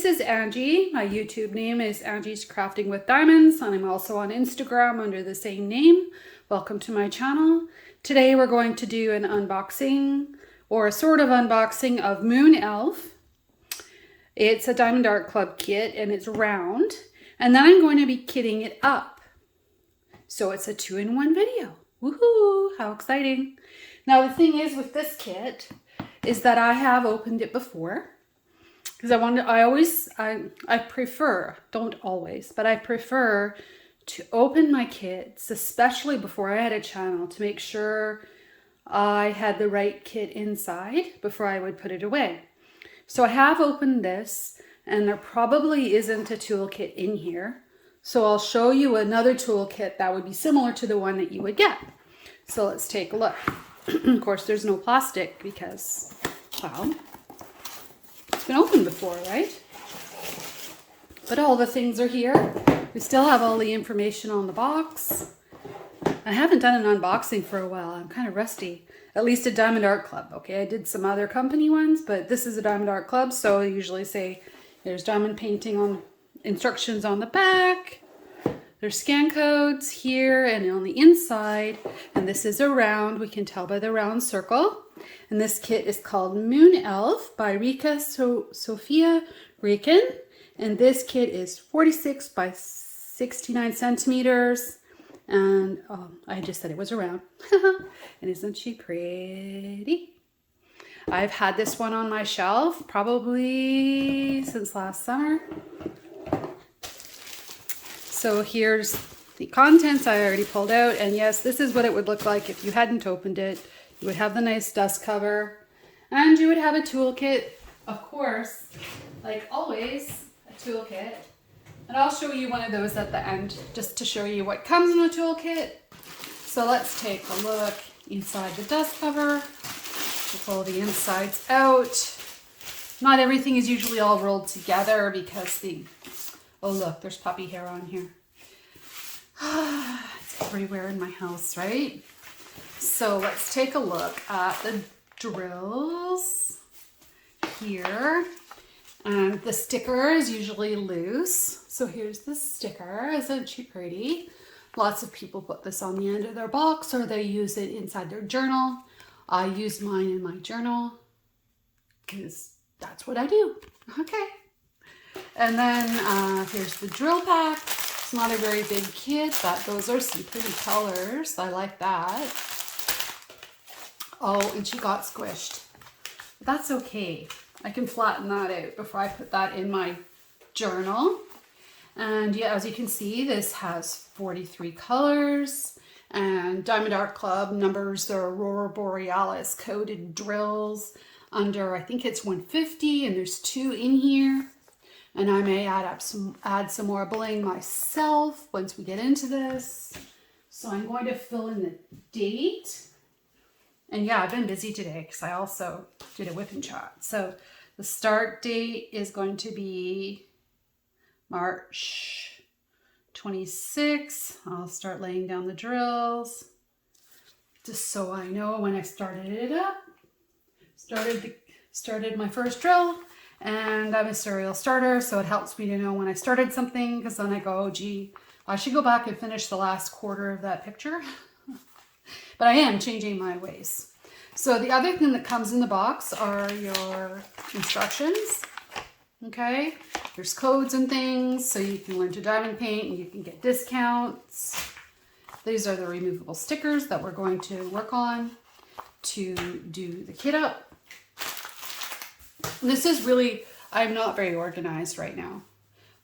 this is Angie. My YouTube name is Angie's Crafting with Diamonds, and I'm also on Instagram under the same name. Welcome to my channel. Today we're going to do an unboxing, or a sort of unboxing, of Moon Elf. It's a Diamond Art Club kit and it's round, and then I'm going to be kitting it up. So it's a 2-in-1 video. Woohoo! How exciting. Now the thing is with this kit is that I have opened it before. Because I prefer, don't always, but I prefer to open my kits, especially before I had a channel, to make sure I had the right kit inside before I would put it away. So I have opened this, and there probably isn't a toolkit in here. So I'll show you another toolkit that would be similar to the one that you would get. So let's take a look. Of course, there's no plastic because, well, it's been opened before, right? But all the things are here. We still have all the information on the box. I haven't done an unboxing for a while. I'm kind of rusty. At least at Diamond Art Club. Okay, I did some other company ones, but this is a Diamond Art Club, so I usually say there's diamond painting on instructions on the back. There's scan codes here and on the inside. And this is a round. We can tell by the round circle. And this kit is called Moon Elf by Riikka, Sofia, Riekkinen. And this kit is 46 by 69 centimeters. And I just said it was a round. And isn't she pretty? I've had this one on my shelf probably since last summer. So here's the contents I already pulled out. And yes, this is what it would look like if you hadn't opened it. You would have the nice dust cover. And you would have a toolkit, of course, like always, a toolkit. And I'll show you one of those at the end, just to show you what comes in the toolkit. So let's take a look inside the dust cover. We'll pull the insides out. Not everything is usually all rolled together because oh look, there's puppy hair on here. It's everywhere in my house, right? So let's take a look at the drills here. And the sticker is usually loose. So here's the sticker. Isn't she pretty? Lots of people put this on the end of their box, or they use it inside their journal. I use mine in my journal because that's what I do. Okay. And then here's the drill pack. It's not a very big kit, but those are some pretty colors. I like that. Oh, and she got squished. That's okay. I can flatten that out before I put that in my journal. And yeah, as you can see, this has 43 colors. And Diamond Art Club numbers the Aurora Borealis coated drills under, I think it's 150, and there's 2 in here. And I may add some more bling myself once we get into this. So I'm going to fill in the date. And yeah, I've been busy today because I also did a wipnchat. So the start date is going to be March 26th. I'll start laying down the drills just so I know when I started it up. Started my first drill. And I'm a serial starter, so it helps me to know when I started something, because then I go, oh gee, I should go back and finish the last quarter of that picture. But I am changing my ways. So the other thing that comes in the box are your instructions. Okay, there's codes and things, so you can learn to diamond paint and you can get discounts. These are the removable stickers that we're going to work on to do the kit up. This is really, I'm not very organized right now.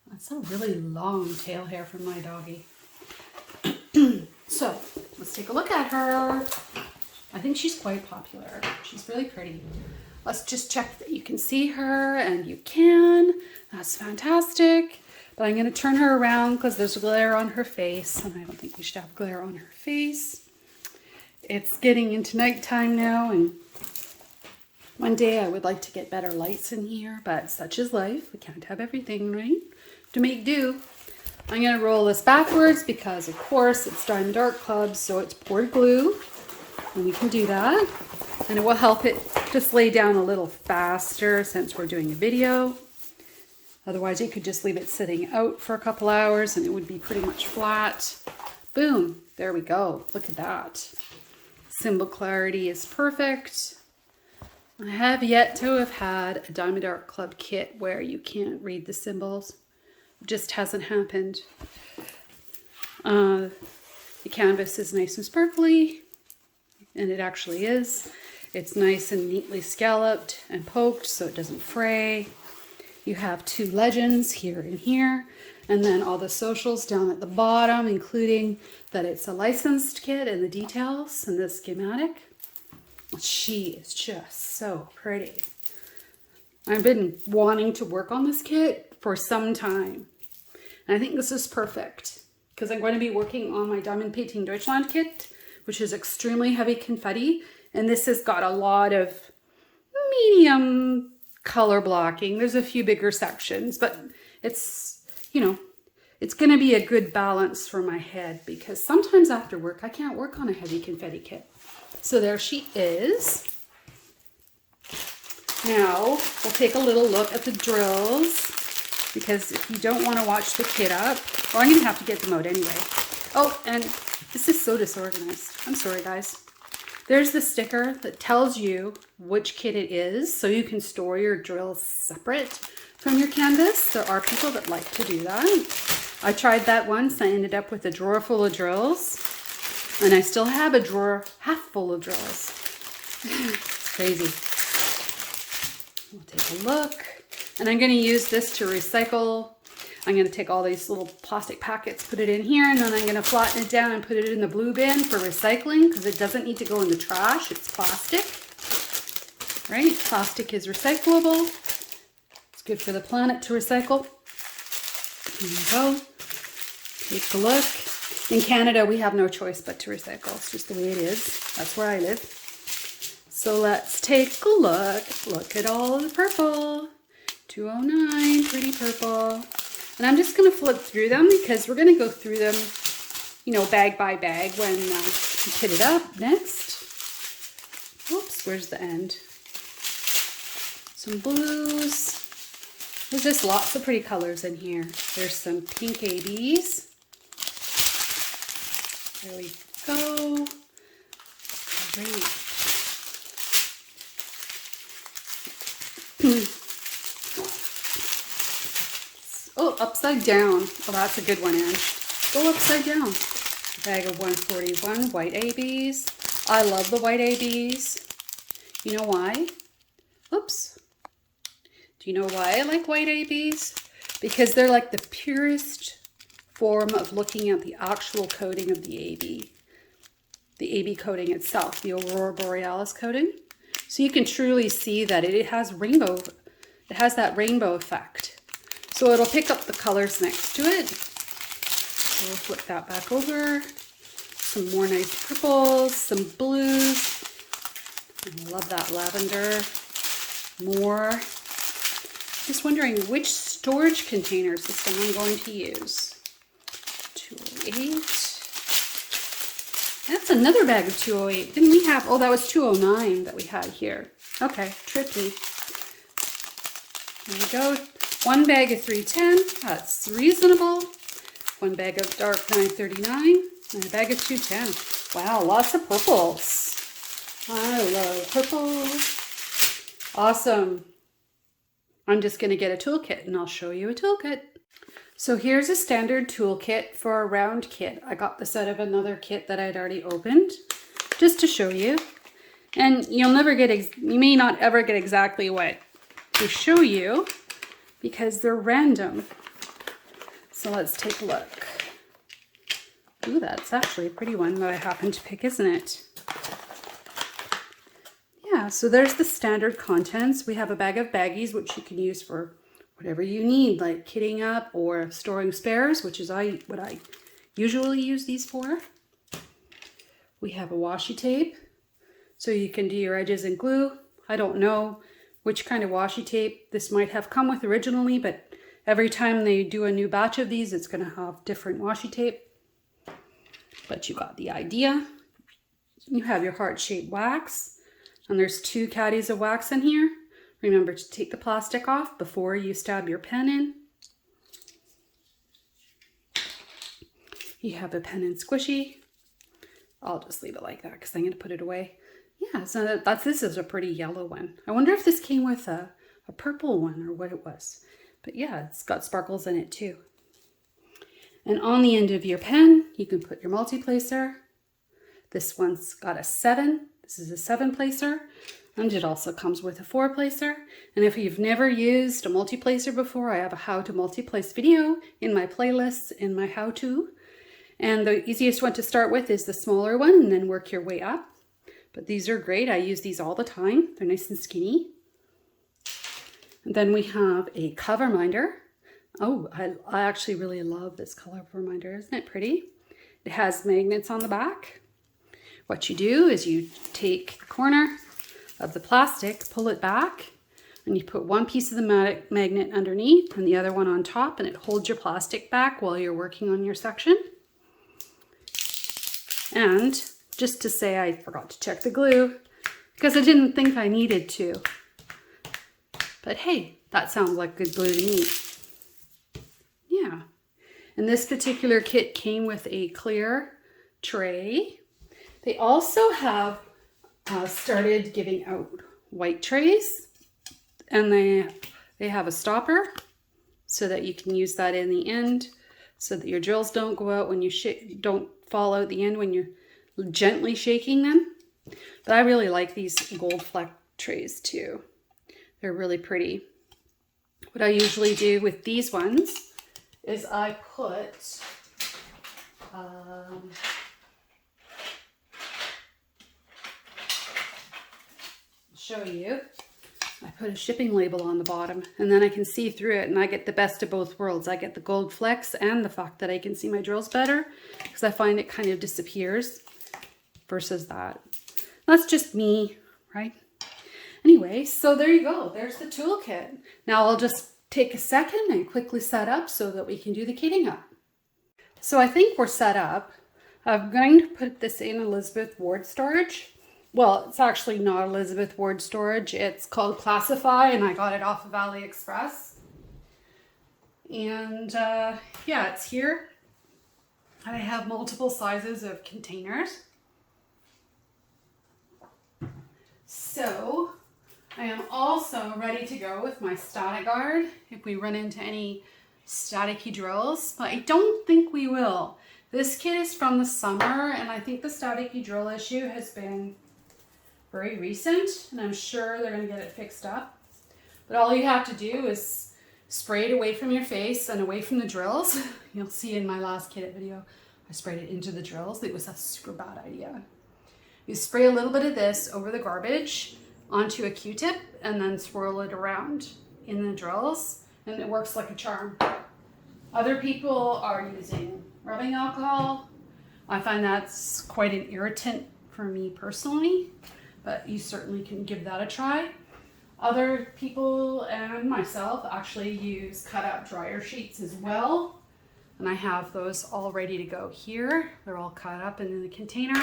That's a really long tail hair from my doggie. So let's take a look at her. I think she's quite popular. She's really pretty. Let's just check that you can see her, and you can. That's fantastic. But I'm going to turn her around because there's glare on her face, and I don't think we should have glare on her face. It's getting into nighttime now, and one day I would like to get better lights in here, but such is life. We can't have everything, right? To make do. I'm going to roll this backwards because, of course, it's Diamond Art Club, so it's poured glue. And we can do that. And it will help it just lay down a little faster since we're doing a video. Otherwise, you could just leave it sitting out for a couple hours and it would be pretty much flat. Boom, there we go. Look at that. Symbol clarity is perfect. I have yet to have had a Diamond Art Club kit where you can't read the symbols. It just hasn't happened. The canvas is nice and sparkly, and it actually is. It's nice and neatly scalloped and poked so it doesn't fray. You have 2 legends here and here, and then all the socials down at the bottom, including that it's a licensed kit and the details and the schematic. She is just so pretty. I've been wanting to work on this kit for some time, and I think this is perfect because I'm going to be working on my Diamond Painting Deutschland kit, which is extremely heavy confetti, and this has got a lot of medium color blocking. There's a few bigger sections, but it's, you know, it's going to be a good balance for my head because sometimes after work I can't work on a heavy confetti kit. So there she is. Now we'll take a little look at the drills because if you don't want to watch the kit up, well, I'm going to have to get them out anyway. Oh, and this is so disorganized. I'm sorry, guys. There's the sticker that tells you which kit it is, so you can store your drills separate from your canvas. There are people that like to do that. I tried that once. I ended up with a drawer full of drills, and I still have a drawer half full of drills. It's crazy. We'll take a look, and I'm going to use this to recycle. I'm going to take all these little plastic packets, put it in here, and then I'm going to flatten it down and put it in the blue bin for recycling because it doesn't need to go in the trash. It's plastic, right? Plastic is recyclable. It's good for the planet to recycle. Here you go. Take a look. In Canada, we have no choice but to recycle. It's just the way it is. That's where I live. So let's take a look. Look at all of the purple. 209, pretty purple. And I'm just going to flip through them because we're going to go through them, you know, bag by bag when we kit it up next. Oops, where's the end? Some blues. There's just lots of pretty colors in here. There's some pink ABs. There we go. Great. Oh, upside down. Oh, that's a good one, Ange. Go upside down. Bag of 141 white ABs. I love the white ABs. You know why? Oops. Do you know why I like white ABs? Because they're like the purest form of looking at the actual coating of the AB. The AB coating itself, the Aurora Borealis coating. So you can truly see that it has that rainbow effect. So it'll pick up the colors next to it. So we'll flip that back over. Some more nice purples, some blues. I love that lavender. More. Just wondering which storage container system I'm going to use. 208. That's another bag of 208. Didn't we have, oh, that was 209 that we had here. Okay, tricky. There we go. One bag of 310, that's reasonable. One bag of dark 939, and a bag of 210. Wow, lots of purples. I love purples. Awesome. I'm just going to get a toolkit and I'll show you a toolkit. So here's a standard toolkit for a round kit. I got this out of another kit that I'd already opened just to show you. And you'll never get, you may not ever get exactly what to show you because they're random. So let's take a look. Ooh, that's actually a pretty one that I happened to pick, isn't it? Yeah, so there's the standard contents. We have a bag of baggies, which you can use for whatever you need, like kitting up or storing spares, which is what I usually use these for. We have a washi tape, so you can do your edges in glue. I don't know which kind of washi tape this might have come with originally, but every time they do a new batch of these, it's going to have different washi tape. But you got the idea. You have your heart-shaped wax, and there's 2 caddies of wax in here. Remember to take the plastic off before you stab your pen in. You have a pen and squishy. I'll just leave it like that because I'm going to put it away. Yeah, so this is a pretty yellow one. I wonder if this came with a purple one or what it was. But yeah, it's got sparkles in it too. And on the end of your pen, you can put your multi-placer. This one's got a 7. This is a 7-placer. And it also comes with a 4-placer. And if you've never used a multi-placer before, I have a how to multi-place video in my playlists in my how-to. And the easiest one to start with is the smaller one and then work your way up. But these are great. I use these all the time. They're nice and skinny. And then we have a cover minder. Oh, I actually really love this cover minder. Isn't it pretty? It has magnets on the back. What you do is you take the corner of the plastic, pull it back, and you put one piece of the magnet underneath and the other one on top, and it holds your plastic back while you're working on your section. And just to say, I forgot to check the glue because I didn't think I needed to. But hey, that sounds like good glue to me. Yeah. And this particular kit came with a clear tray. They also have started giving out white trays, and they have a stopper so that you can use that in the end so that your drills don't go out when you don't fall out the end when you're gently shaking them. But I really like these gold fleck trays too. They're really pretty. What I usually do with these ones is I put show you. I put a shipping label on the bottom and then I can see through it and I get the best of both worlds. I get the gold flecks and the fact that I can see my drills better because I find it kind of disappears versus that. That's just me, right? Anyway, so there you go. There's the toolkit. Now I'll just take a second and quickly set up so that we can do the kitting up. So I think we're set up. I'm going to put this in Elizabeth Ward storage. Well, it's actually not Elizabeth Ward storage. It's called Classify, and I got it off of AliExpress. And yeah, it's here. I have multiple sizes of containers. So I am also ready to go with my static guard if we run into any staticky drills, but I don't think we will. This kit is from the summer, and I think the staticky drill issue has been very recent, and I'm sure they're going to get it fixed up. But all you have to do is spray it away from your face and away from the drills. You'll see in my last kit video, I sprayed it into the drills. It was a super bad idea. You spray a little bit of this over the garbage onto a Q-tip and then swirl it around in the drills, and it works like a charm. Other people are using rubbing alcohol. I find that's quite an irritant for me personally, but you certainly can give that a try. Other people and myself actually use cut-out dryer sheets as well, and I have those all ready to go here. They're all cut up in the container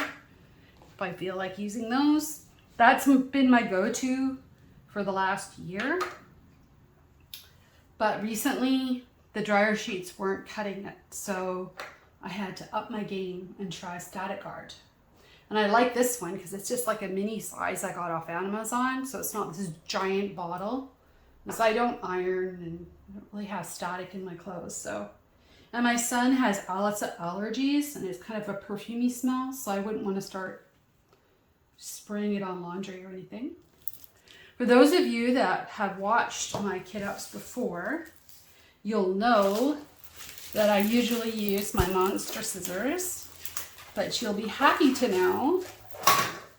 if I feel like using those. That's been my go-to for the last year, but recently the dryer sheets weren't cutting it, so I had to up my game and try Static Guard. And I like this one because it's just like a mini size I got off Amazon, so it's not this giant bottle. Because I don't iron and I don't really have static in my clothes, so. And my son has lots of allergies and it's kind of a perfumey smell, so I wouldn't want to start spraying it on laundry or anything. For those of you that have watched my kit ups before, you'll know that I usually use my monster scissors. But you'll be happy to know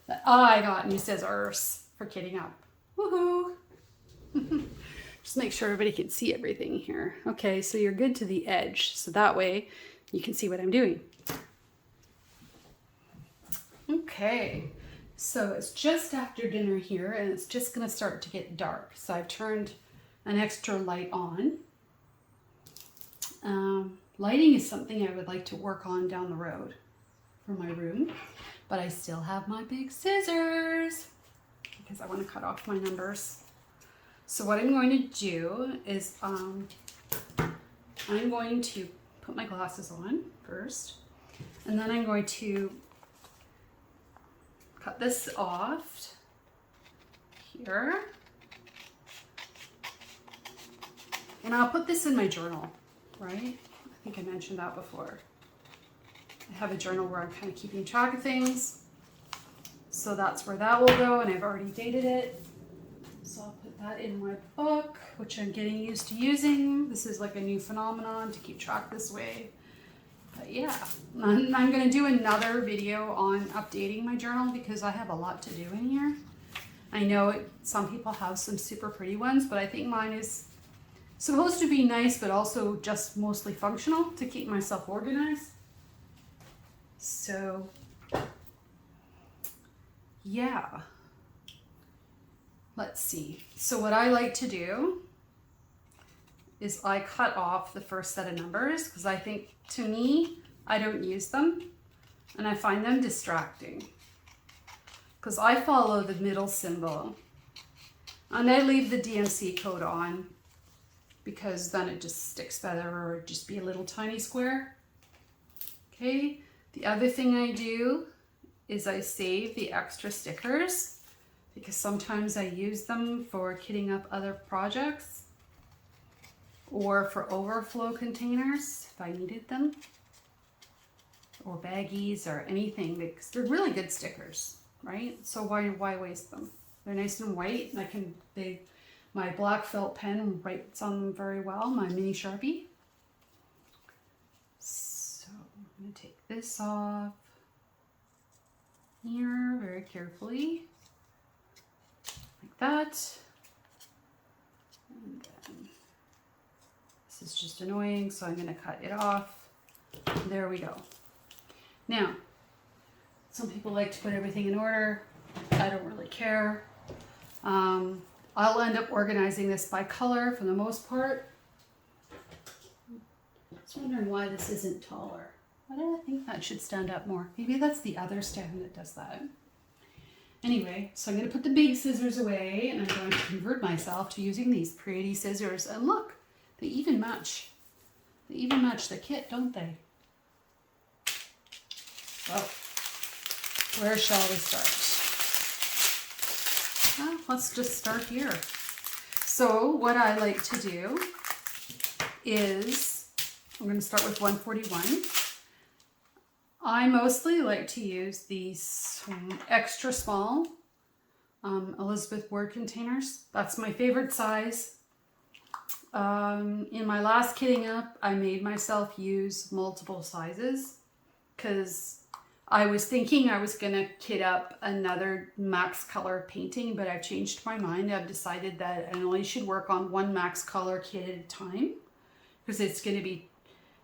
that I got new scissors for kitting up. Woohoo! Just make sure everybody can see everything here. Okay, so you're good to the edge, so that way you can see what I'm doing. Okay, so it's just after dinner here, and it's just gonna start to get dark. So I've turned an extra light on. Lighting is something I would like to work on down the road for my room, but I still have my big scissors because I want to cut off my numbers. So what I'm going to do is I'm going to put my glasses on first, And then I'm going to cut this off here. And I'll put this in my journal, right? I think I mentioned that before. I have a journal where I'm kind of keeping track of things. So that's where that will go, and I've already dated it. So I'll put that in my book, which I'm getting used to using. This is like a new phenomenon to keep track this way. But yeah, I'm going to do another video on updating my journal because I have a lot to do in here. I know some people have some super pretty ones, but I think mine is supposed to be nice, but also just mostly functional to keep myself organized. So yeah, let's see. So what I like to do is I cut off the first set of numbers because I think, to me, I don't use them and I find them distracting because I follow the middle symbol and I leave the DMC code on because then it just sticks better, or just be a little tiny square. Okay, the other thing I do is I save the extra stickers because sometimes I use them for kitting up other projects or for overflow containers if I needed them, or baggies or anything, because they're really good stickers, right? So why waste them? They're nice and white, and my black felt pen writes on them very well, my mini Sharpie. So I'm going to take this off here very carefully, like that. And then this is just annoying, so I'm going to cut it off. There we go. Now, some people like to put everything in order. I don't really care. I'll end up organizing this by color for the most part. I was wondering why this isn't taller. Why do I think that should stand up more? Maybe that's the other stand that does that. Anyway, so I'm going to put the big scissors away, and I'm going to convert myself to using these pretty scissors. And look, they even match. They even match the kit, don't they? Well, where shall we start? Well, let's just start here. So what I like to do is, I'm going to start with 141. I mostly like to use these extra small Elizabeth Word containers. That's my favorite size. In my last kitting up, I made myself use multiple sizes because I was thinking I was going to kit up another Max Color painting, but I've changed my mind. I've decided that I only should work on one Max Color kit at a time because it's going to be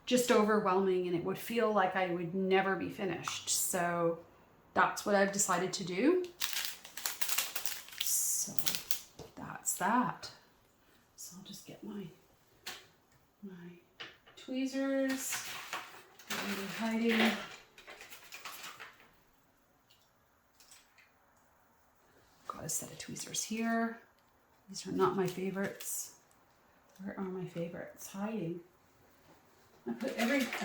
just overwhelming and it would feel like I would never be finished. So that's what I've decided to do. So that's that. So I'll just get my tweezers. They're hiding. Got a set of tweezers here. These are not my favorites. Where are my favorites? Hiding. I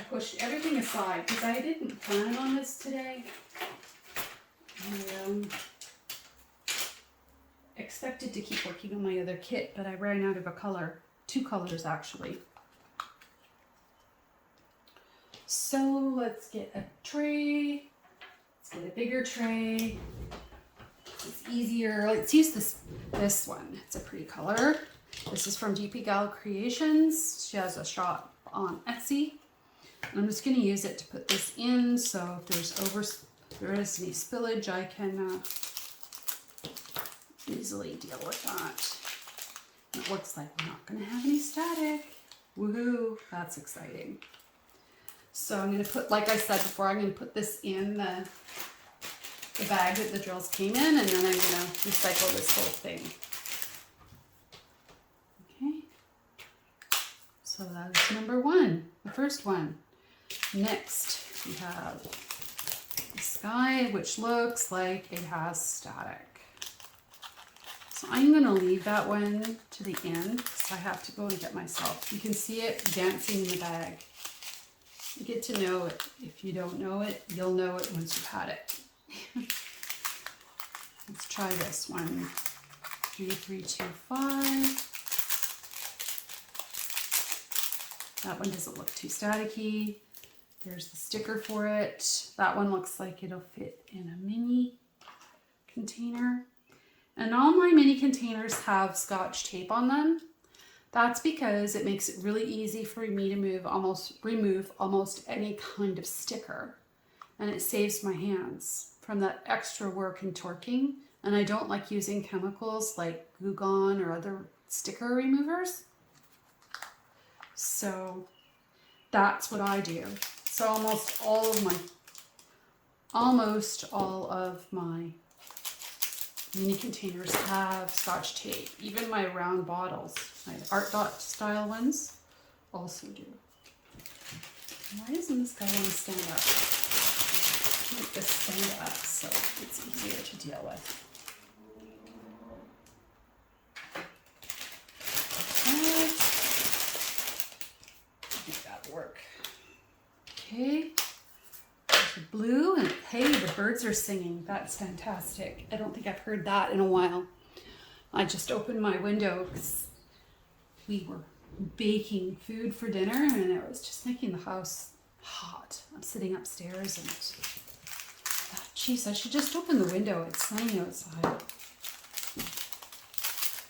pushed everything aside because I didn't plan on this today. I expected to keep working on my other kit, but I ran out of a color. 2 colors actually. So let's get a tray. Let's get a bigger tray. It's easier. Let's use this one. It's a pretty color. This is from DP Gal Creations. She has a shop on Etsy. And I'm just going to use it to put this in, so if there is any spillage, I can easily deal with that. It looks like we're not going to have any static. Woohoo! That's exciting. So I'm going to put, like I said before, I'm going to put this in the bag that the drills came in, and then I'm going to recycle this whole thing. Okay. So that's number 1, the first one. Next, we have the sky, which looks like it has static. So I'm going to leave that one to the end because I have to go and get myself. You can see it dancing in the bag. You get to know it. If you don't know it, you'll know it once you've had it. Let's try this one. 3325. That one doesn't look too staticky. There's the sticker for it. That one looks like it'll fit in a mini container. And all my mini containers have Scotch tape on them. That's because it makes it really easy for me to remove almost any kind of sticker. And it saves my hands from that extra work and torquing. And I don't like using chemicals like Glue Gun or other sticker removers. So that's what I do. So almost all of my mini containers have Scotch tape. Even my round bottles, my art dot style ones, also do. Why doesn't this guy want to stand up? Make this stand up so it's easier to deal with. I think that'll work. Okay. Blue, and hey, the birds are singing. That's fantastic. I don't think I've heard that in a while. I just opened my window because we were baking food for dinner and it was just making the house hot. I'm sitting upstairs and geez, I should just open the window. It's sunny outside.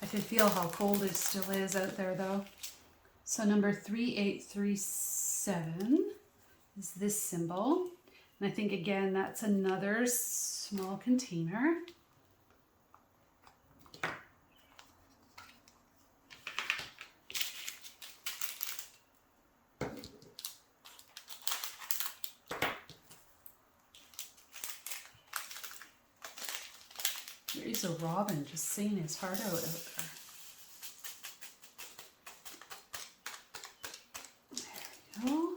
I can feel how cold it still is out there though. So number 3837 is this symbol. And I think again, that's another small container. There's a robin just singing his heart out there. There we go.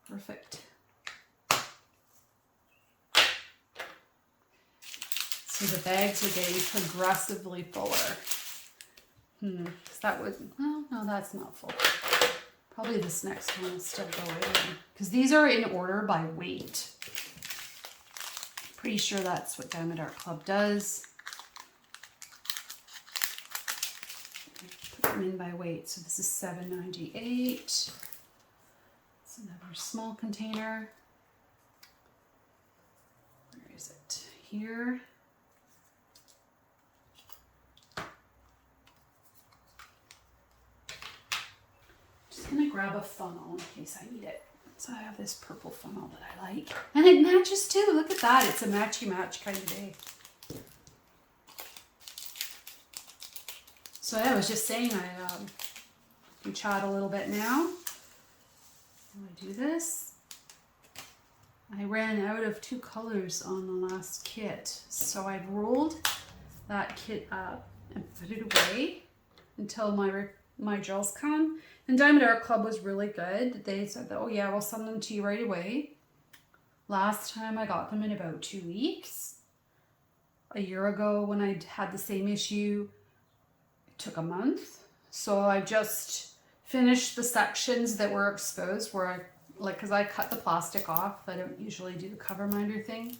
Perfect. So the bags are getting progressively fuller. That would, well, no, that's not full. Probably this next one will still go in. Because these are in order by weight. Pretty sure that's what Diamond Art Club does. Put them in by weight. So this is $7.98. Another small container. Where is it? Here. Just gonna grab a funnel in case I need it. So I have this purple funnel that I like. And it matches too. Look at that. It's a matchy-match kind of day. So yeah, I was just saying we chat a little bit now. I do this. I ran out of 2 colors on the last kit, so I've rolled that kit up and put it away until my gels come. And Diamond Art Club was really good. They said that, oh yeah, we'll send them to you right away. Last time I got them in about 2 weeks. A year ago when I had the same issue, it took a month. So I just finished the sections that were exposed where I, because I cut the plastic off. I don't usually do the cover minder thing.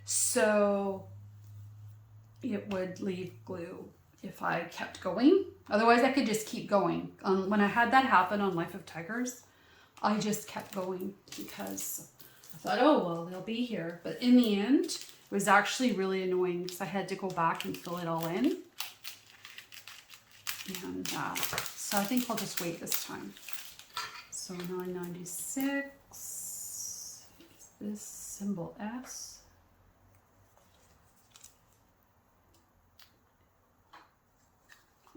So it would leave glue if I kept going. Otherwise I could just keep going. When I had that happen on Life of Tigers, I just kept going because I thought, oh, well, they'll be here. But in the end, it was actually really annoying because I had to go back and fill it all in. And so I think I'll just wait this time. So $9.96 is this symbol S.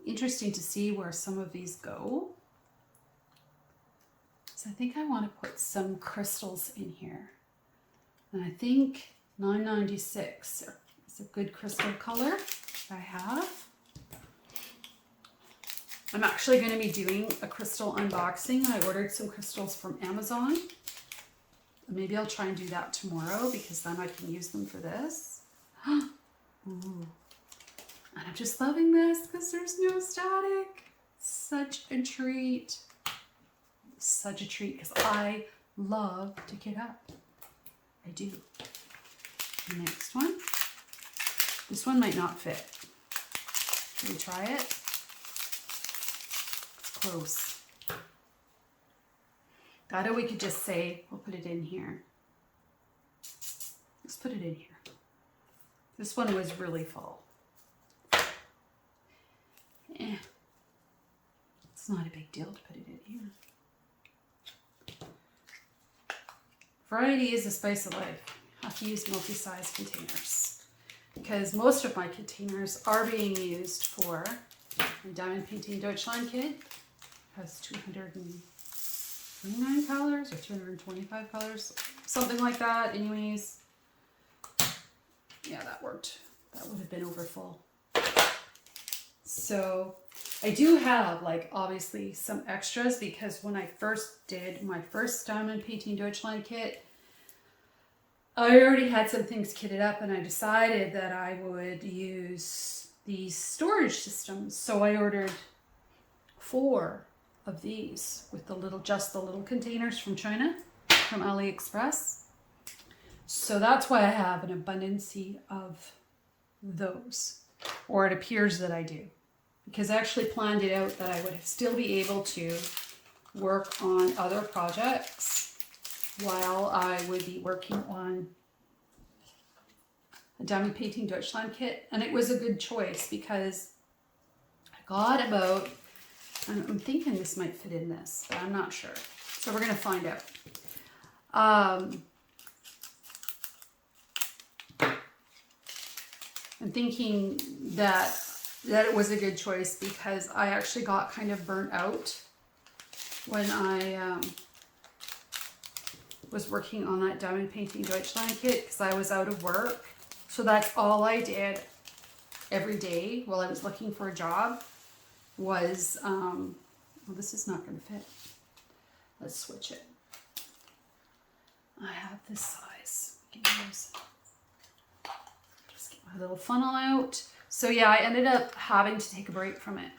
Interesting to see where some of these go. So I think I want to put some crystals in here. And I think $9.96 is a good crystal color I have. I'm actually going to be doing a crystal unboxing. I ordered some crystals from Amazon. Maybe I'll try and do that tomorrow because then I can use them for this. Ooh. And I'm just loving this because there's no static. Such a treat. Such a treat because I love to kit up. I do. The next one. This one might not fit. Should we try it? It's close. That we could just say, we'll put it in here. Let's put it in here. This one was really full. It's not a big deal to put it in here. Variety is the spice of life. I have to use multi-size containers because most of my containers are being used for my diamond painting Deutschland kit. It has 229 colors or 225 colors, something like that. Anyways, yeah, that worked. That would have been over full. So I do have like obviously some extras because when I first did my first diamond painting Deutschland kit, I already had some things kitted up and I decided that I would use these storage systems. So I ordered 4 of these with the little containers from China, from AliExpress. So that's why I have an abundance of those, or it appears that I do, because I actually planned it out that I would still be able to work on other projects while I would be working on a diamond painting Deutschland kit. And it was a good choice because I got about, I'm thinking this might fit in this, but I'm not sure. So we're going to find out. I'm thinking that it was a good choice because I actually got kind of burnt out when I was working on that diamond painting Deutschland kit because I was out of work. So that's all I did every day while I was looking for a job was, well, this is not going to fit. Let's switch it. I have this size. Just get my little funnel out. So yeah, I ended up having to take a break from it.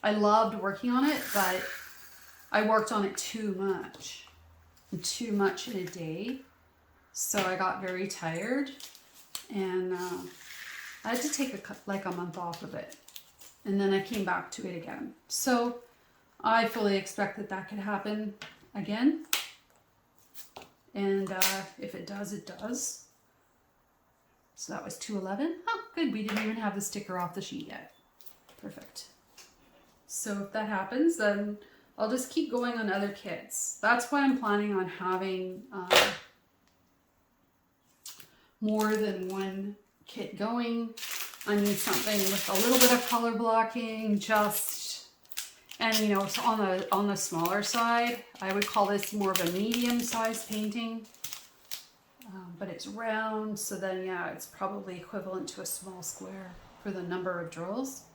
I loved working on it, but I worked on it too much in a day. So I got very tired and I had to take a month off of it. And then I came back to it again. So I fully expect that could happen again. And if it does, it does. So that was 211. Oh, good. We didn't even have the sticker off the sheet yet. Perfect. So if that happens, then I'll just keep going on other kits. That's why I'm planning on having more than one kit going. I need something with a little bit of color blocking, and you know, it's on the smaller side. I would call this more of a medium-sized painting, but it's round, so then yeah, it's probably equivalent to a small square for the number of drills,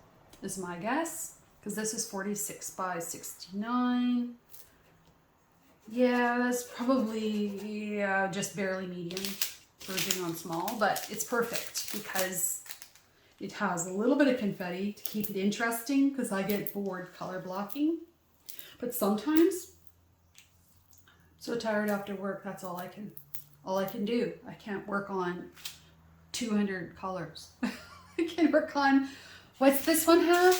is my guess. Because this is 46 by 69. Yeah, that's probably, just barely medium, verging on small, but it's perfect because it has a little bit of confetti to keep it interesting because I get bored color blocking. But sometimes, I'm so tired after work, that's all I can do. I can't work on 200 colors. I can work on, what's this one have?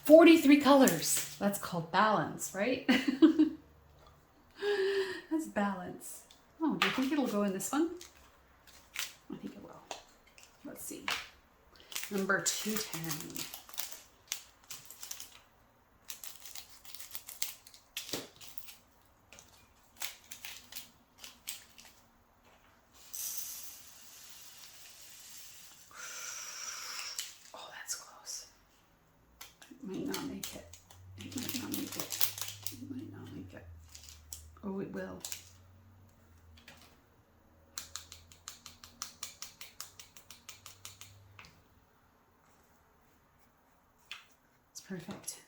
43 colors. That's called balance, right? That's balance. Oh, do you think it'll go in this one? I think it will. Let's see. Number 210. Might not make it. It might not make it. It might not make it. Oh, it will. It's perfect.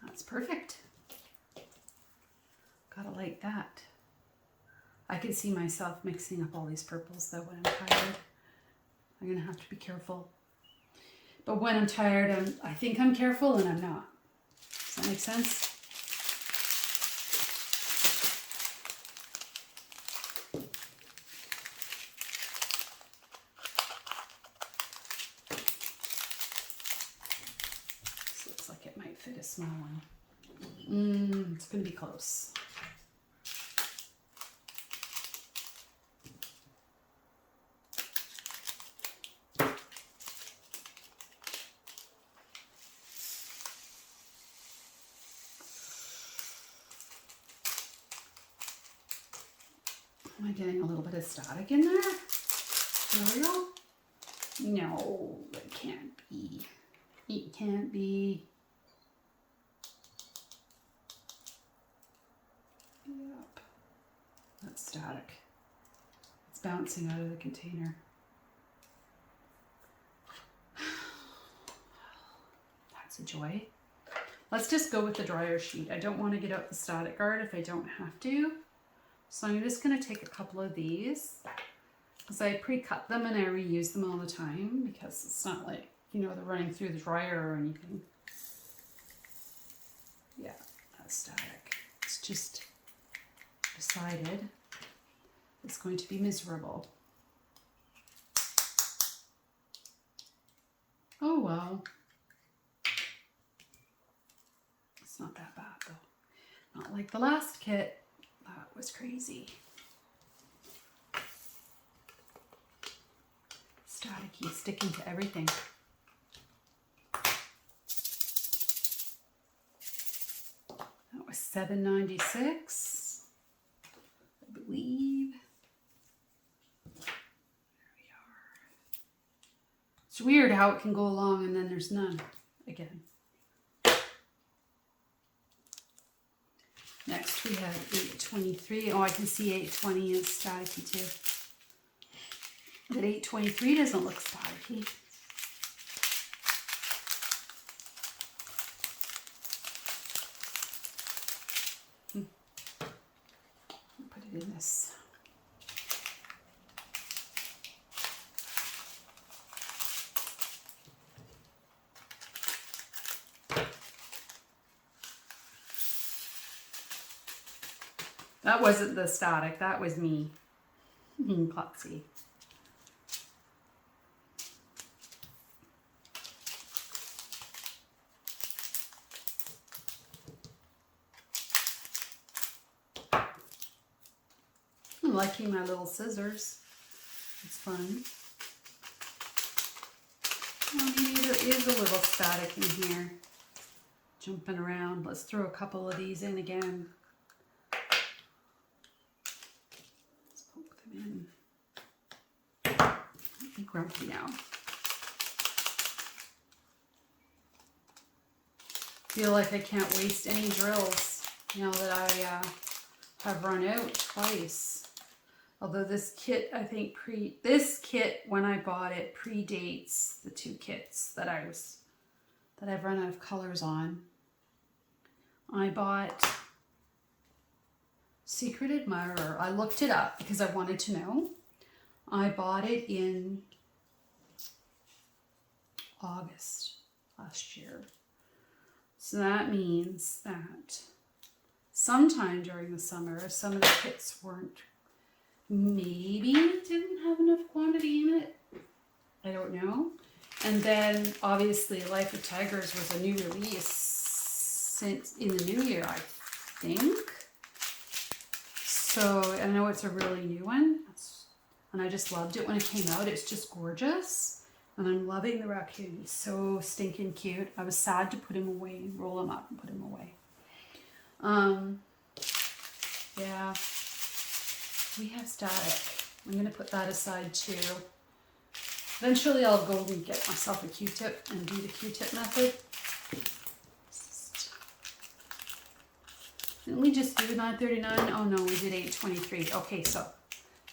That's perfect. Gotta like that. I can see myself mixing up all these purples though when I'm tired. I'm gonna have to be careful. But when I'm tired, I think I'm careful and I'm not. Does that make sense? This looks like it might fit a small one. It's going to be close. Am I getting a little bit of static in there? Real? No, it can't be. It can't be. Yep. That's static. It's bouncing out of the container. That's a joy. Let's just go with the dryer sheet. I don't want to get out the static guard if I don't have to. So I'm just going to take a couple of these because I pre-cut them and I reuse them all the time because it's not like, you know, they're running through the dryer or anything. Yeah, that's static. It's just decided it's going to be miserable. Oh well. It's not that bad though. Not like the last kit. That was crazy. Staticky, sticking to everything. That was $7.96, I believe. There we are. It's weird how it can go along and then there's none again. Next we have 823. Oh, I can see 820 is staticky too. But 823 doesn't look staticky. Put it in this. That wasn't the static, that was me. Klutzy. I'm liking my little scissors. It's fun. Well, maybe there is a little static in here. Jumping around. Let's throw a couple of these in again. Be grumpy now. Feel like I can't waste any drills now that I have run out twice. Although this kit, I think this kit when I bought it predates the two kits that I've run out of colors on. I bought Secret Admirer. I looked it up because I wanted to know. I bought it in August last year. So that means that sometime during the summer, some of the kits maybe didn't have enough quantity in it. I don't know. And then obviously Life of Tigers was a new release since in the new year, I think. So I know it's a really new one. And I just loved it when it came out. It's just gorgeous. And I'm loving the raccoon. He's so stinking cute. I was sad to put him away and roll him up and put him away. Yeah. We have static. I'm going to put that aside too. Eventually I'll go and get myself a Q-tip and do the Q-tip method. Didn't we just do 939? Oh no, we did 823. Okay, so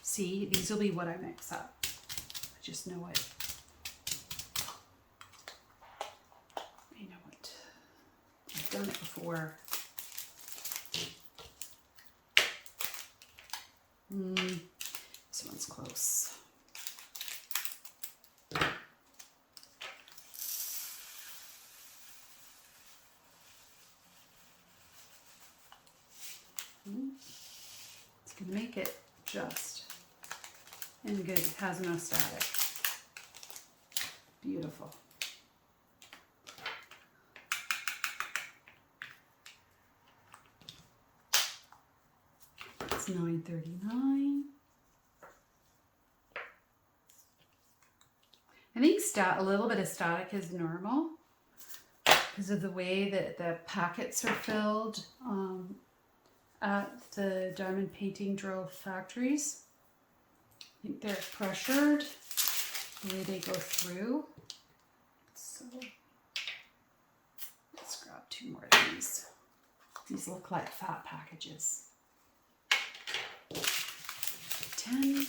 see, these will be what I mix up. I just know it. I know it. I've done it before. This one's close. and make it just and good. It has no static. Beautiful. It's $9.39. I think a little bit of static is normal because of the way that the packets are filled at the diamond painting drill factories. I think they're pressured the way they go through. So let's grab 2 more of these. These look like fat packages. 10.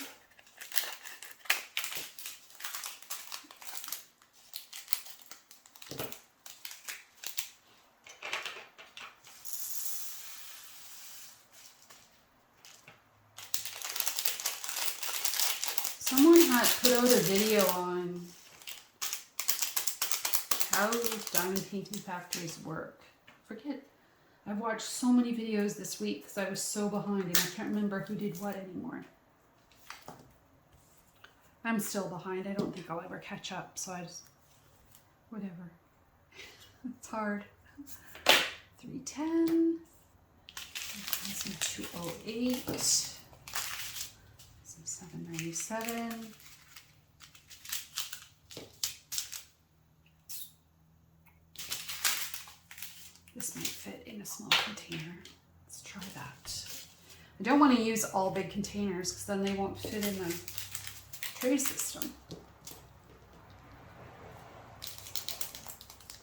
Someone had put out a video on how diamond painting factories work. Forget, I've watched so many videos this week because I was so behind and I can't remember who did what anymore. I'm still behind. I don't think I'll ever catch up, so I just, whatever. It's hard. 310. 208. 797. This might fit in a small container. Let's try that. I don't want to use all big containers because then they won't fit in the tray system.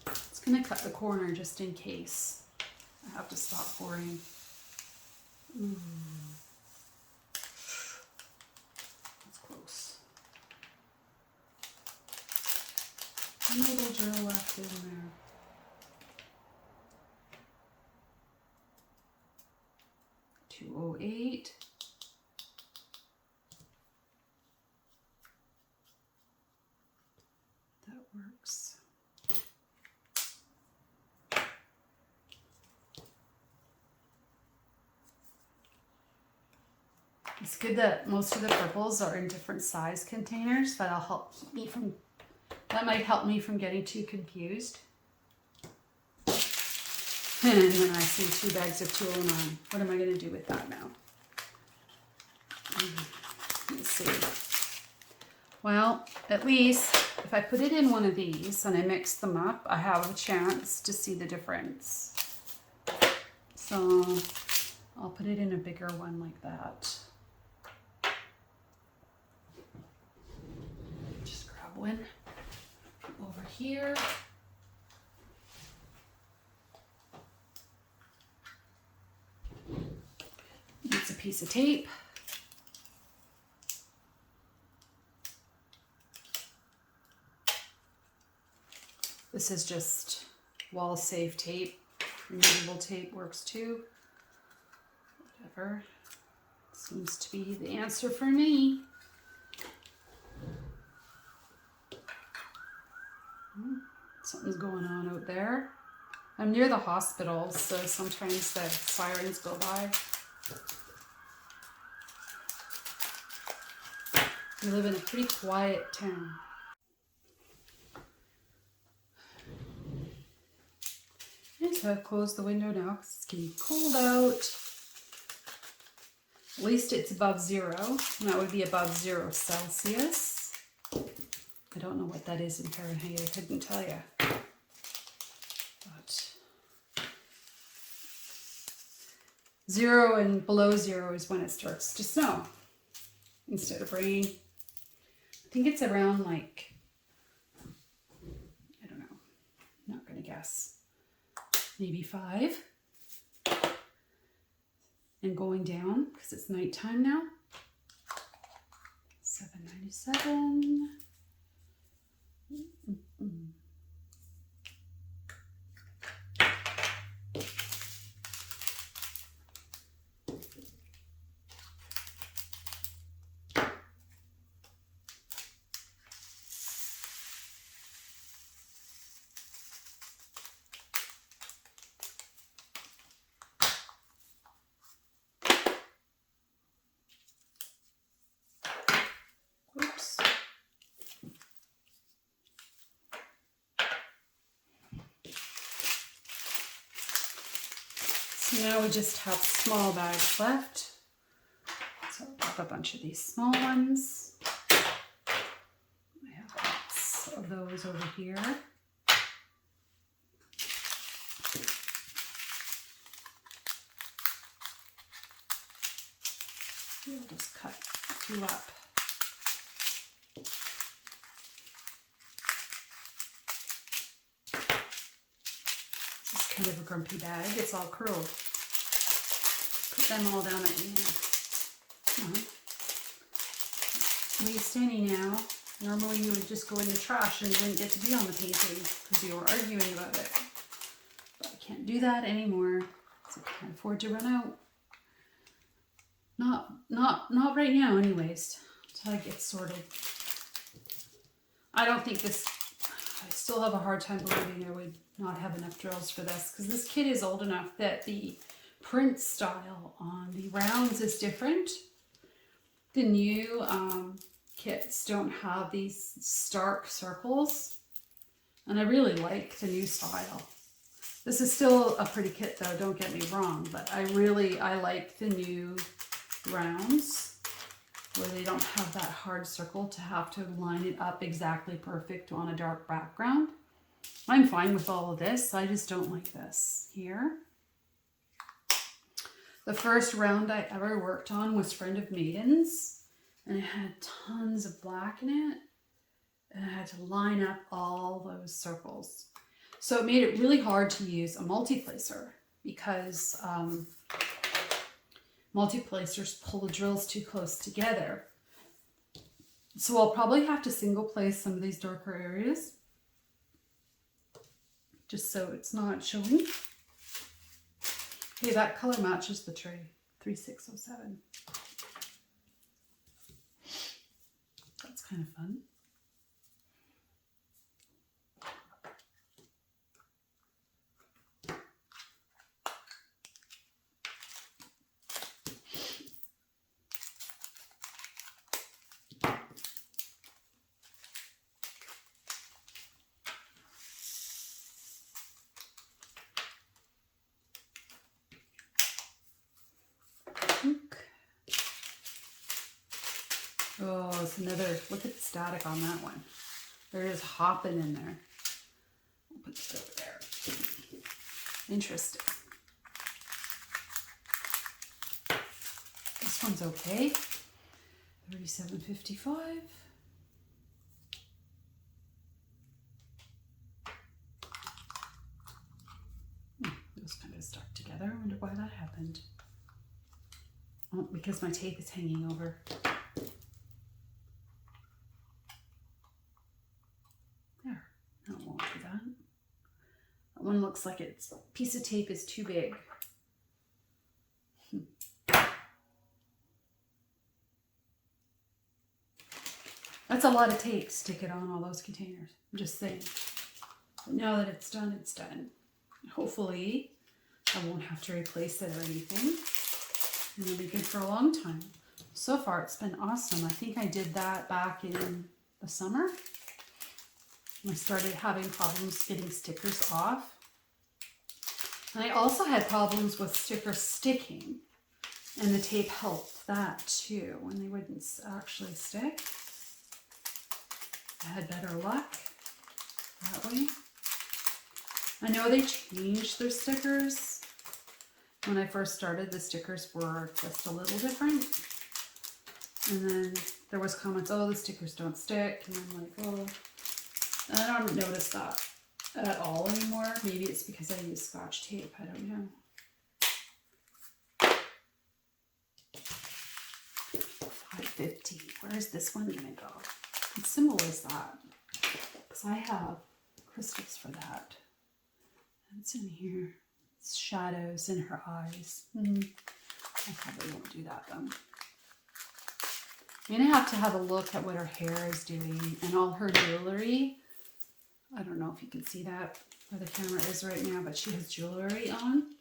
It's going to cut the corner just in case I have to stop pouring. Ooh. A little drill left in there. $208. That works. It's good that most of the purples are in different size containers. That'll help me from. That might help me from getting too confused. And then I see 2 bags of 209. What am I going to do with that now? Let's see. Well, at least if I put it in one of these and I mix them up, I have a chance to see the difference. So I'll put it in a bigger one like that. Just grab one. Over here. It's a piece of tape. This is just wall safe tape. Removable tape works too. Whatever. Seems to be the answer for me. Something's going on out there. I'm near the hospital, so sometimes the sirens go by. We live in a pretty quiet town. And so I've closed the window now because it's getting cold out. At least it's above 0, and that would be above 0 Celsius. I don't know what that is in Fahrenheit, I couldn't tell you. But 0 and below 0 is when it starts to snow instead of rain. I think it's around like, I don't know, I'm not going to guess, maybe 5. And going down because it's nighttime now. 797. So now we just have small bags left. So I'll pop a bunch of these small ones. I have lots of those over here. We'll just cut a few up. This is kind of a grumpy bag. It's all curled. Put them all down at the end. Waste any now. Normally you would just go in the trash and you wouldn't get to be on the painting because you were arguing about it. But I can't do that anymore, so I can't afford to run out. Not right now anyways, until I get sorted. I don't think this, I still have a hard time believing I would not have enough drills for this because this kit is old enough that the print style on the rounds is different. The new kits don't have these stark circles, and I really like the new style. This is still a pretty kit though, don't get me wrong, but I like the new rounds where they don't have that hard circle to have to line it up exactly perfect on a dark background. I'm fine with all of this, I just don't like this here. The first round I ever worked on was Friend of Maidens, and it had tons of black in it, and I had to line up all those circles. So it made it really hard to use a multi-placer because multi-placers pull the drills too close together. So I'll probably have to single place some of these darker areas just so it's not showing. Hey, that color matches the tray, 3607. That's kind of fun. Oh, it's another, look at the static on that one. They're just hopping in there. I'll put this over there. Interesting. This one's okay. 37.55. Those kind of stuck together. I wonder why that happened. Oh, because my tape is hanging over. There, that won't do that. That one looks like its piece of tape is too big. That's a lot of tape to stick it on all those containers. I'm just saying. But now that it's done, it's done. Hopefully, I won't have to replace it or anything. And it'll be good for a long time. So far, it's been awesome. I think I did that back in the summer. I started having problems getting stickers off. And I also had problems with stickers sticking. And the tape helped that too, when they wouldn't actually stick. I had better luck that way. I know they changed their stickers. When I first started, the stickers were just a little different. And then there was comments, oh, the stickers don't stick. And I'm like, oh, and I don't notice that at all anymore. Maybe it's because I use Scotch tape. I don't know. $5.50. Where is this one gonna go? What symbol is that? Because I have crystals for that. It's in here. It's shadows in her eyes. I probably won't do that though. I'm gonna have to have a look at what her hair is doing and all her jewelry. I don't know if you can see that where the camera is right now, but she has jewelry on.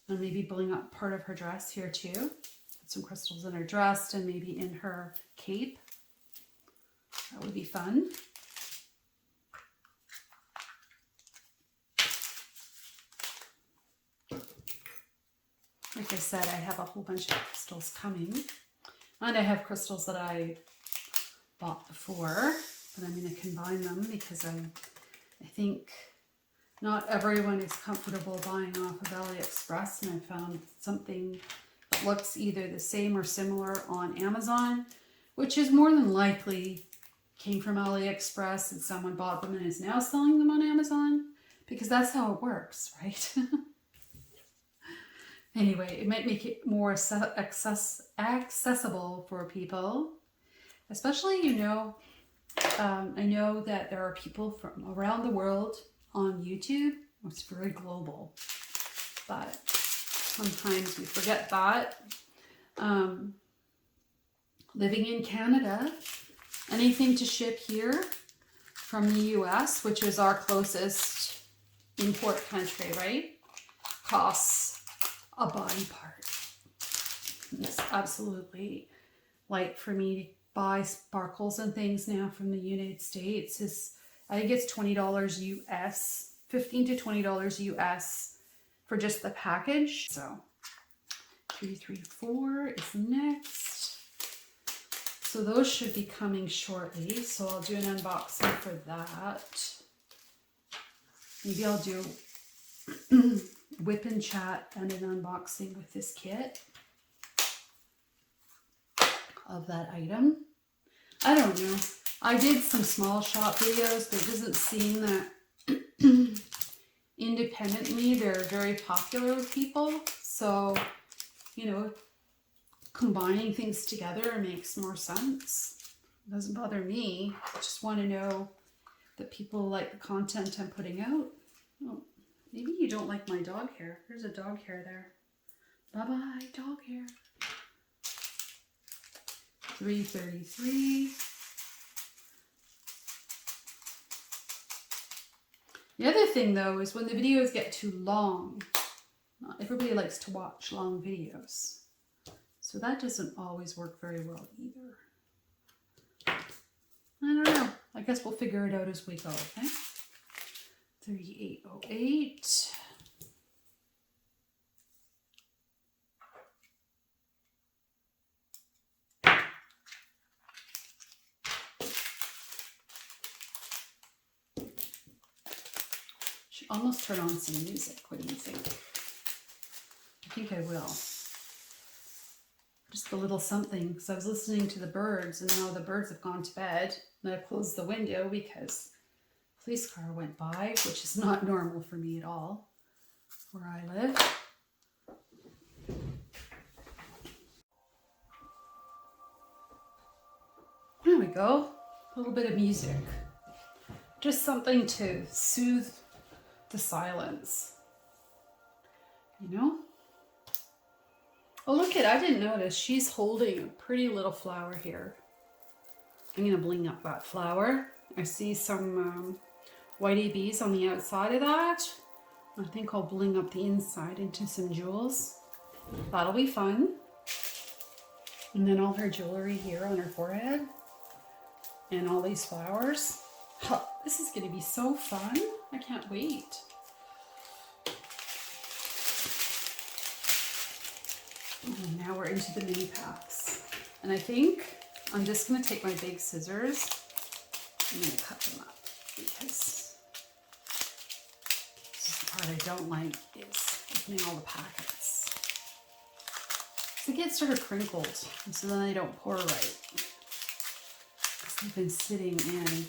And maybe bling up part of her dress here too. Put some crystals in her dress and maybe in her cape. That would be fun. Like I said, I have a whole bunch of crystals coming. And I have crystals that I bought before, but I'm going to combine them because I think not everyone is comfortable buying off of AliExpress, and I found something that looks either the same or similar on Amazon, which is more than likely came from AliExpress and someone bought them and is now selling them on Amazon, because that's how it works, right? Anyway, it might make it more accessible for people, especially, you know, I know that there are people from around the world on YouTube. It's very global, but sometimes we forget that. Living in Canada, anything to ship here from the US, which is our closest import country, right, costs a body part. It's absolutely, like, for me to buy sparkles and things now from the United States is, I think it's $20 US, $15 to $20 US for just the package. So 334 is next. So those should be coming shortly. So I'll do an unboxing for that. Maybe I'll do wipnchat and an unboxing with this kit of that item. I don't know. I did some small shop videos, but it doesn't seem that independently they're very popular with people. So, you know, combining things together makes more sense. It doesn't bother me. I just want to know that people like the content I'm putting out. Oh, maybe you don't like my dog hair. There's a dog hair there. Bye-bye, dog hair. 333. The other thing, though, is when the videos get too long, not everybody likes to watch long videos. So that doesn't always work very well either. I don't know. I guess we'll figure it out as we go, okay? 3808. Should almost turn on some music. What do you think? I think I will. Just a little something, because I was listening to the birds and now the birds have gone to bed. And I closed the window because a police car went by, which is not normal for me at all where I live. There we go. A little bit of music. Just something to soothe the silence. You know? Oh, look I didn't notice. She's holding a pretty little flower here. I'm going to bling up that flower. I see some white ABs on the outside of that. I think I'll bling up the inside into some jewels. That'll be fun. And then all her jewelry here on her forehead. And all these flowers. Oh, this is going to be so fun. I can't wait. And now we're into the mini packs. And I think I'm just going to take my big scissors. I'm going to cut them up because this is the part I don't like, is opening all the packets. They get sort of crinkled, and so then they don't pour right. Because they've been sitting in.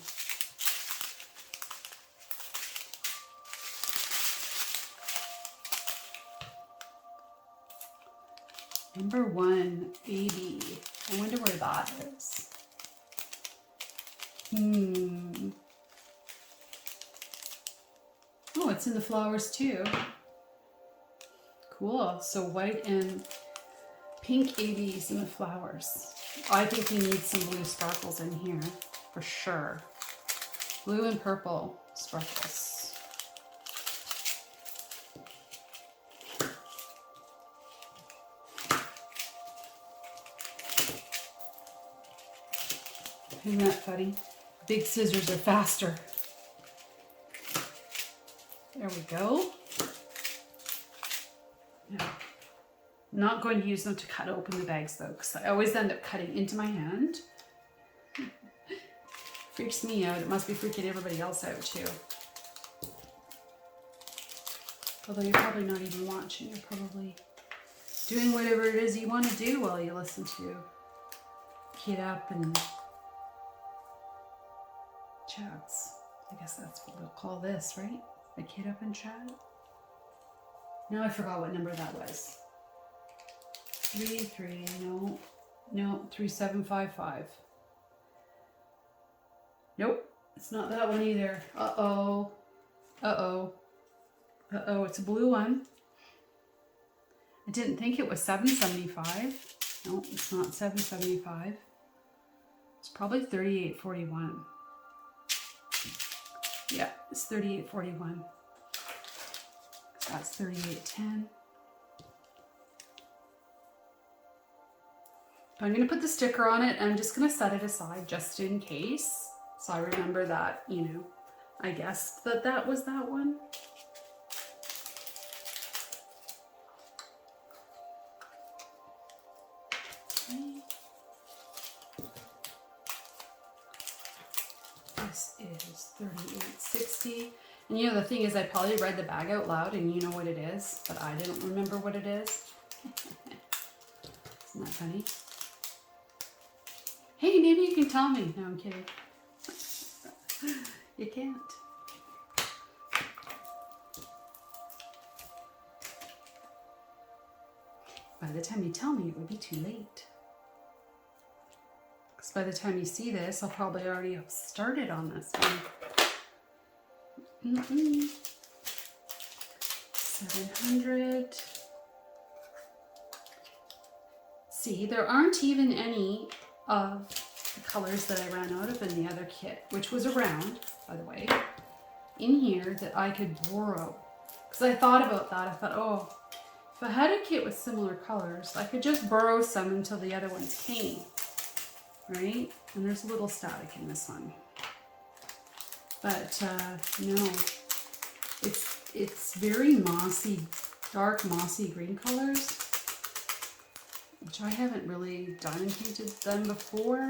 Number 180. I wonder where that is. Oh, it's in the flowers too. Cool. So white and pink ABs in the flowers. I think we need some blue sparkles in here for sure. Blue and purple sparkles. Isn't that funny? Big scissors are faster. There we go. Now, I'm not going to use them to cut open the bags though, because I always end up cutting into my hand. Freaks me out. It must be freaking everybody else out too. Although you're probably not even watching. You're probably doing whatever it is you want to do while you listen to Kid Up and chats. I guess that's what we'll call this, right? A Kid Up and chat. Now I forgot what number that was. 33, no, 3755. Nope, it's not that one either. Uh-oh, it's a blue one. I didn't think it was 775. No, it's not 775. It's probably 3841. Yeah, it's 3841. That's 3810. I'm going to put the sticker on it and I'm just going to set it aside just in case. So I remember that, you know, I guessed that that was that one. Okay. This is 3860. And you know, the thing is, I probably read the bag out loud and you know what it is, but I didn't remember what it is. Isn't that funny? Hey, maybe you can tell me. No, I'm kidding. You can't. By the time you tell me, it would be too late. Because by the time you see this, I'll probably already have started on this one. 700. See, there aren't even any of the colors that I ran out of in the other kit, which was around, by the way, in here that I could borrow. Because I thought about that. I thought, oh, if I had a kit with similar colors, I could just borrow some until the other ones came, right? And there's a little static in this one. But no, it's very mossy, dark mossy green colors, which I haven't really diamond painted them before.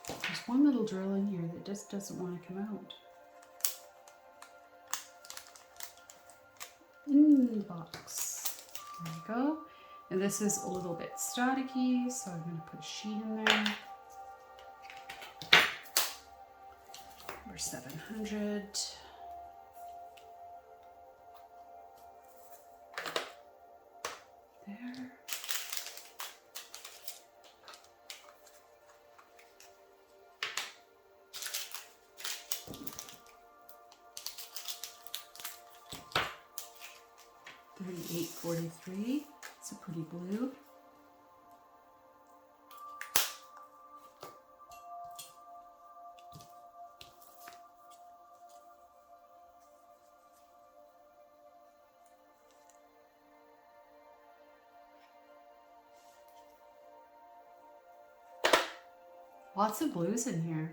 There's one little drill in here that just doesn't want to come out. In the box. There we go. And this is a little bit staticky, so I'm going to put a sheet in there. Number 700. There. $38.43. It's a pretty blue. Lots of blues in here.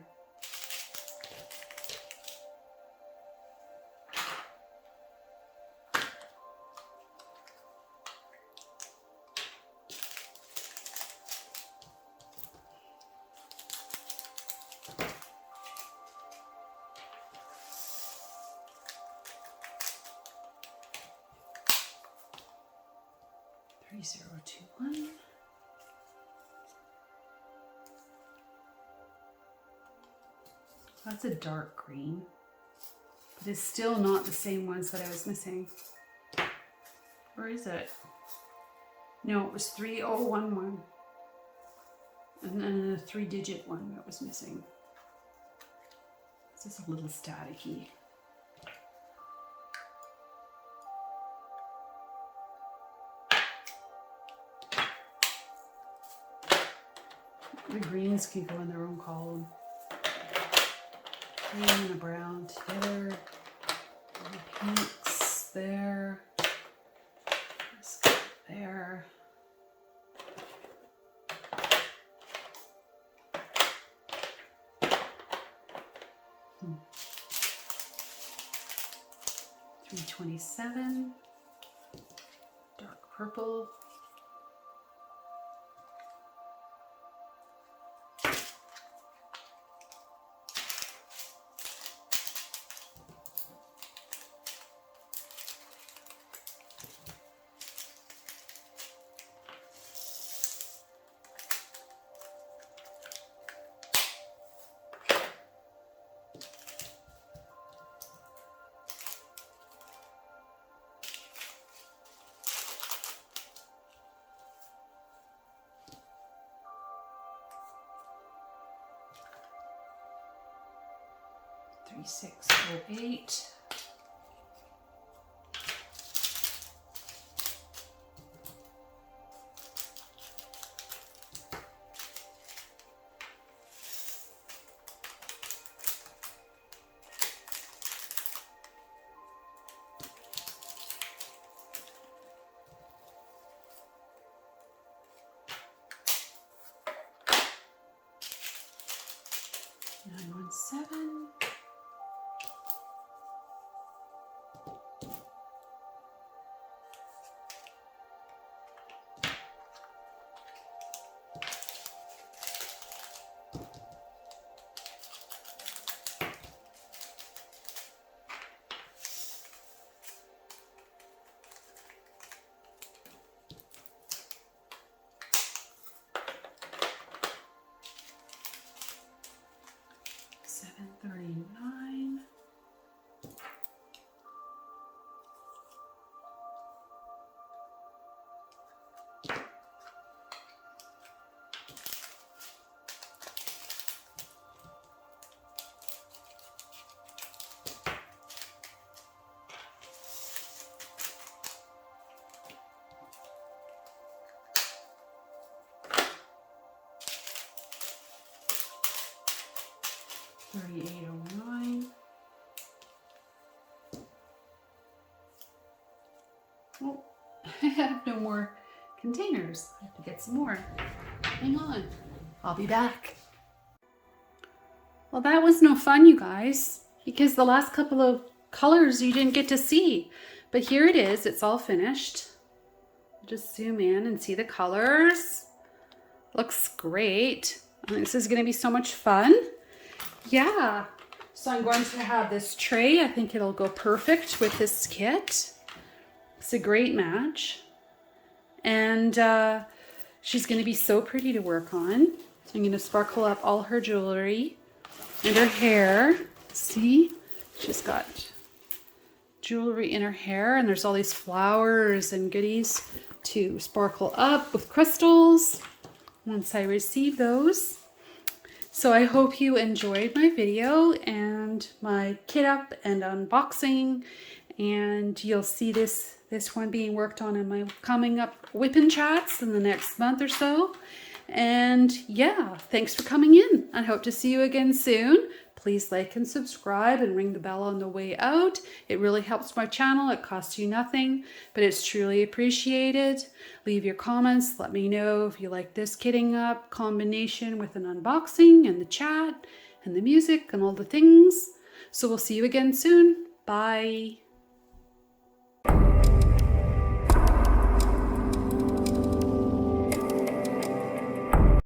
$3021. That's a dark green, but it's still not the same ones that I was missing. Or is it? No, it was 3011. And then a 3-digit one that was missing. This is a little staticky. The greens can go in their own column. Green and a brown together. And the pinks there. Let's go there. $327. purple. Three, 6, 8. Nine, 1, 7. $7.39. $38.09. Oh, I have no more containers. I have to get some more. Hang on. I'll be back. Well, that was no fun, you guys, because the last couple of colors you didn't get to see. But here it is. It's all finished. Just zoom in and see the colors. Looks great. This is going to be so much fun. Yeah. So I'm going to have this tray. I think it'll go perfect with this kit. It's a great match. And she's going to be so pretty to work on. So I'm going to sparkle up all her jewelry and her hair. See? She's got jewelry in her hair, and there's all these flowers and goodies to sparkle up with crystals once I receive those. So I hope you enjoyed my video and my kit up and unboxing, and you'll see this one being worked on in my coming up wipnchats in the next month or so. And yeah, thanks for coming in. I hope to see you again soon. Please like and subscribe and ring the bell on the way out. It really helps my channel. It costs you nothing, but it's truly appreciated. Leave your comments. Let me know if you like this kitting up combination with an unboxing and the chat and the music and all the things. So we'll see you again soon. Bye.